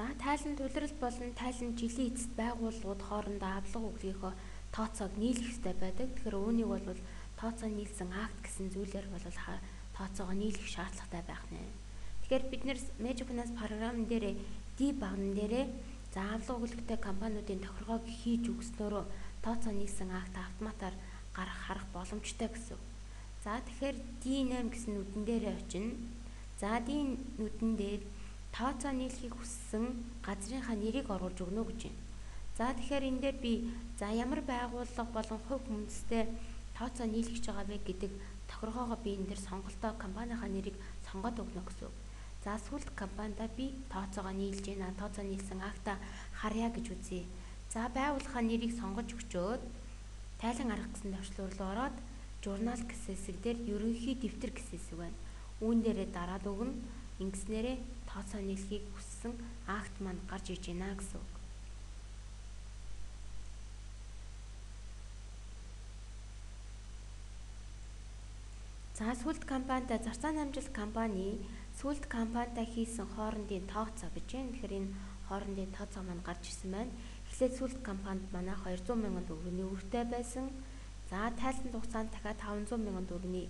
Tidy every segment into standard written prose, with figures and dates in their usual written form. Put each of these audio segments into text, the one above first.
За тайлан тулрал болон тайлан жилийн эцэст байгууллагууд хоорондоо авлага өгөхийнхөө тооцоог нийлэх ёстой байдаг. Тэгэхээр үүнийг бол тооцоо нийлсэн акт гэсэн зүйлээр бол тооцоогоо нийлэх шаардлагатай байх нэ. Тэгэхээр бид нэр Major Finance програмн дээрээ D багнан дээрээ за авлага өгүүлбэртэй компаниудын тохиргоог хийж өгснөөрөө тооцоо нийлсэн акт автоматар харах боломжтой гэсэн. За тэгэхээр D8 гэсэн нүдэн дээрээ очино. За D нүдэн дээр тооцоо нийлхийг хүссэн газрынхаа нэрийг оруулж өгнө гэж байна. За тэгэхээр энэ дээр би за ямар байгууллага болон хувь хүмүүстэй тооцоо нийлгэж байгаа вэ гэдэг тохиргоогоо би энэ дээр сонголтоо компанийнхаа нэрийг сонгоод өгнө гэсэн. За сүүлд компанида би тооцоогоо нийлж байна. Тооцоо нийлсэн акта харьяа гэж үзье. За байгууллагын нэрийг сонгож өчөөд тайлан арга гэсэн төвчлөр рүү ороод журнал гэсэн хэсэг дээр ерөнхий дэвтэр гэсэн хэсэг байна. Үүн дээрээ дараад өгнө. Ингэснээрээ тооцоо нийлхийг хүссэн акт маань гарч иж байна гэсэн үг. За сүүлд компанида зарцааны амжилт компани сүүлд компанида хийсэн хоорондын тооцоо гэж байна. Тэгэхээр энэ хоорондын тооцоо маань гарч ирсэн байна. Эхлээд сүүлд компанид манай 200 мянган төгрөгийн үүрэгтэй байсан. За тайлбар хугацаанд дахиад 500 мянган төгрөгийн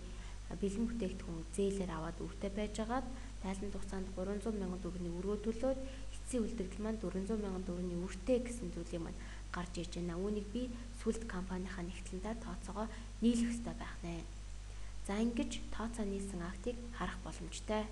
бэлэн бүтээгдэхүүн зээлээр аваад үүрэгтэй байжгаад тайлбар хугацаанд 300 мянган төгрөгийн өргөө төлөөд эцсийн үлдэгдэл маань 400 мянган төгрөгийн үүрэгтэй гэсэн зүйлийг маань гарч иж байна. Үүнийг би сүүлд компанийнхаа нэгтлэндээ тооцоогоо нийлэх ёстой байх нэ. За ингэж тооцоо нийлсэн актыг харах боломжтой.